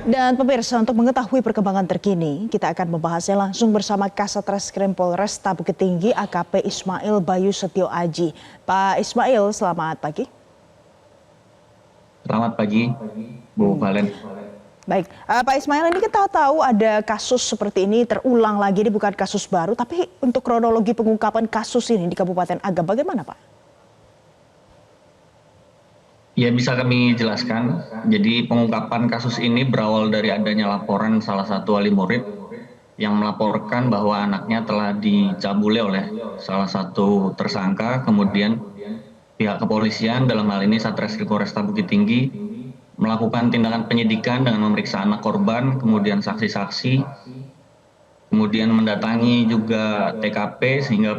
Dan pemirsa, untuk mengetahui perkembangan terkini, kita akan membahasnya langsung bersama Kasat Reskrim Polresta Bukit Tinggi AKP Ismail Bayu Setio Aji. Pak Ismail, selamat pagi. Selamat pagi, Bu Valen. Baik, Pak Ismail, ini kita tahu ada kasus seperti ini terulang lagi, ini bukan kasus baru, tapi untuk kronologi pengungkapan kasus ini di Kabupaten Agam, bagaimana Pak? Ya, bisa kami jelaskan. Jadi pengungkapan kasus ini berawal dari adanya laporan salah satu wali murid yang melaporkan bahwa anaknya telah dicabuli oleh salah satu tersangka. Kemudian pihak kepolisian, dalam hal ini Satreskrim Polresta Bukit Tinggi, melakukan tindakan penyidikan dengan memeriksa anak korban, kemudian saksi-saksi, kemudian mendatangi juga TKP sehingga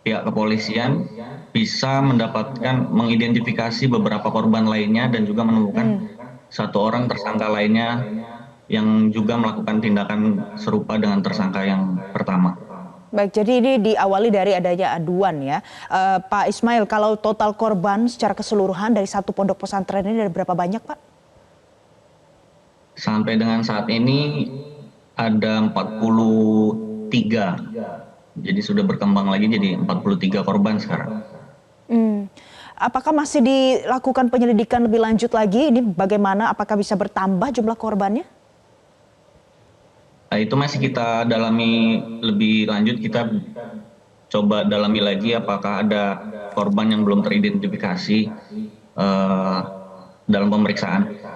pihak kepolisian bisa mendapatkan mengidentifikasi beberapa korban lainnya dan juga menemukan satu orang tersangka lainnya yang juga melakukan tindakan serupa dengan tersangka yang pertama. Baik, jadi ini diawali dari adanya aduan ya. Pak Ismail, kalau total korban secara keseluruhan dari satu pondok pesantren ini ada berapa banyak Pak? Sampai dengan saat ini ada 43. Jadi sudah berkembang lagi jadi 43 korban sekarang. Apakah masih dilakukan penyelidikan lebih lanjut lagi? Ini bagaimana? Apakah bisa bertambah jumlah korbannya? Nah, itu masih kita dalami lebih lanjut. Kita coba dalami lagi apakah ada korban yang belum teridentifikasi dalam pemeriksaan.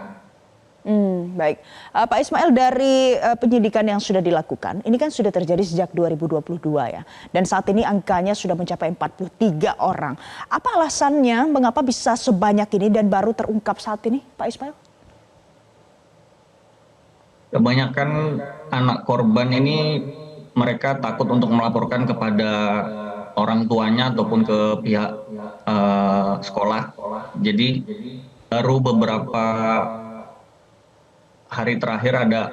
Baik, Pak Ismail, dari penyidikan yang sudah dilakukan, ini kan sudah terjadi sejak 2022 ya, dan saat ini angkanya sudah mencapai 43 orang. Apa alasannya mengapa bisa sebanyak ini dan baru terungkap saat ini, Pak Ismail? Kebanyakan anak korban ini mereka takut untuk melaporkan kepada orang tuanya ataupun ke pihak sekolah. Jadi baru beberapa hari terakhir ada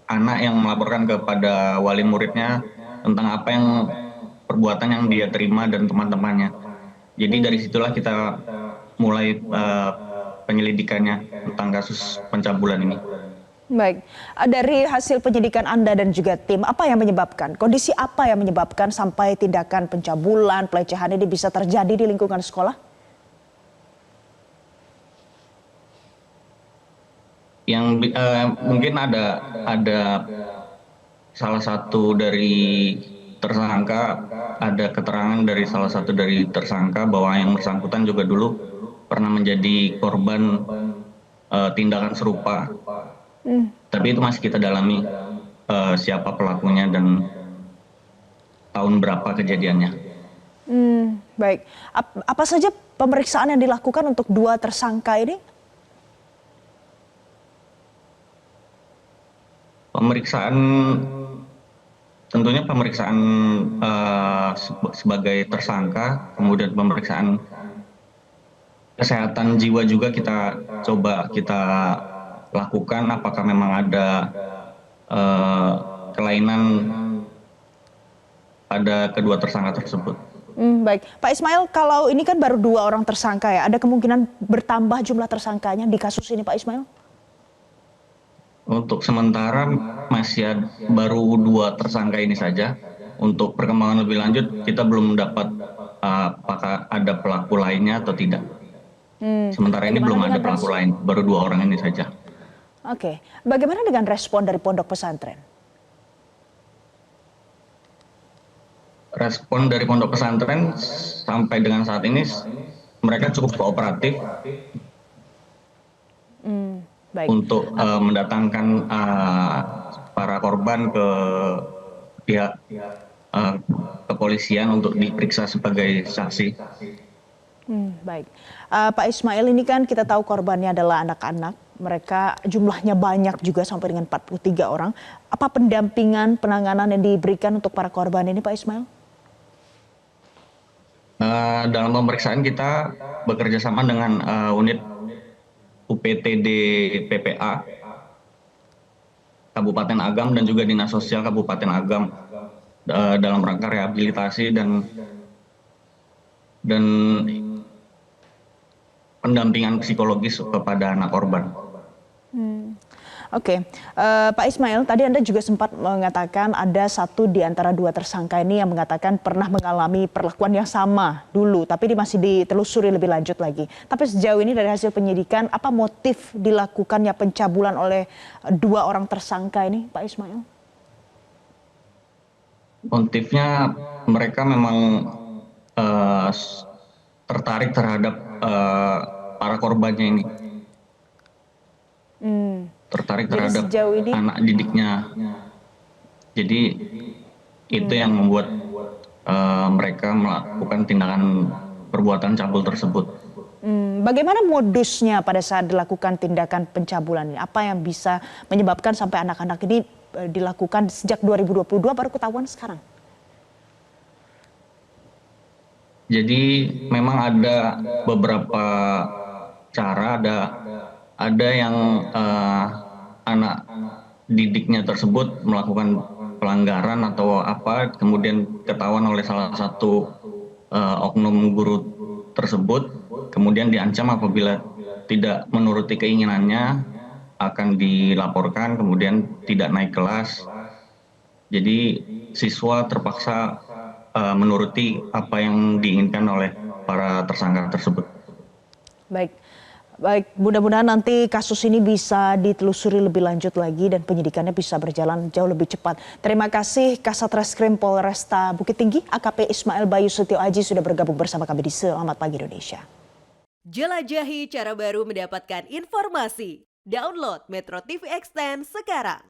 anak yang melaporkan kepada wali muridnya tentang apa yang perbuatan yang dia terima dan teman-temannya. Jadi dari situlah kita mulai penyelidikannya tentang kasus pencabulan ini. Baik, dari hasil penyidikan Anda dan juga tim, apa yang menyebabkan, kondisi apa yang menyebabkan sampai tindakan pencabulan, pelecehan ini bisa terjadi di lingkungan sekolah? Yang mungkin ada salah satu dari tersangka, ada keterangan dari salah satu dari tersangka bahwa yang bersangkutan juga dulu pernah menjadi korban tindakan serupa. Tapi itu masih kita dalami siapa pelakunya dan tahun berapa kejadiannya. Baik, apa saja pemeriksaan yang dilakukan untuk dua tersangka ini? Pemeriksaan tentunya pemeriksaan sebagai tersangka, kemudian pemeriksaan kesehatan jiwa juga kita coba kita lakukan apakah memang ada kelainan pada kedua tersangka tersebut. Baik, Pak Ismail, kalau ini kan baru dua orang tersangka ya, ada kemungkinan bertambah jumlah tersangkanya di kasus ini Pak Ismail? Untuk sementara masih baru dua tersangka ini saja. Untuk perkembangan lebih lanjut kita belum dapat apakah ada pelaku lainnya atau tidak. Sementara ini belum ada pelaku lain, baru dua orang ini saja. Oke, bagaimana dengan respon dari pondok pesantren? Respon dari pondok pesantren sampai dengan saat ini mereka cukup kooperatif. Baik. Untuk mendatangkan para korban ke pihak kepolisian untuk diperiksa sebagai saksi. Baik, Pak Ismail, ini kan kita tahu korbannya adalah anak-anak, mereka jumlahnya banyak juga sampai dengan 43 orang. Apa pendampingan, penanganan yang diberikan untuk para korban ini Pak Ismail? Dalam pemeriksaan kita bekerja sama dengan unit UPTD PPA Kabupaten Agam dan juga Dinas Sosial Kabupaten Agam dalam rangka rehabilitasi dan pendampingan psikologis kepada anak korban. Oke, Pak Ismail, tadi Anda juga sempat mengatakan ada satu di antara dua tersangka ini yang mengatakan pernah mengalami perlakuan yang sama dulu, tapi ini masih ditelusuri lebih lanjut lagi. Tapi sejauh ini dari hasil penyidikan, apa motif dilakukannya pencabulan oleh dua orang tersangka ini, Pak Ismail? Motifnya mereka memang tertarik terhadap para korbannya ini, tertarik Jadi terhadap sejauh ini, anak didiknya. Jadi itu yang membuat mereka melakukan tindakan perbuatan cabul tersebut. bagaimana modusnya pada saat dilakukan tindakan pencabulan ini? Apa yang bisa menyebabkan sampai anak-anak ini dilakukan sejak 2022 baru ketahuan sekarang? Jadi memang ada beberapa cara, ada yang anak didiknya tersebut melakukan pelanggaran atau apa, kemudian ketahuan oleh salah satu oknum guru tersebut, kemudian diancam apabila tidak menuruti keinginannya akan dilaporkan, kemudian tidak naik kelas. Jadi siswa terpaksa menuruti apa yang diinginkan oleh para tersangka tersebut. Baik, baik. Mudah-mudahan nanti kasus ini bisa ditelusuri lebih lanjut lagi dan penyidikannya bisa berjalan jauh lebih cepat. Terima kasih Kasat Reskrim Polresta Bukit Tinggi AKP Ismail Bayu Setio Aji sudah bergabung bersama kami di Selamat Pagi Indonesia. Jelajahi cara baru mendapatkan informasi. Download Metro TV Extend sekarang.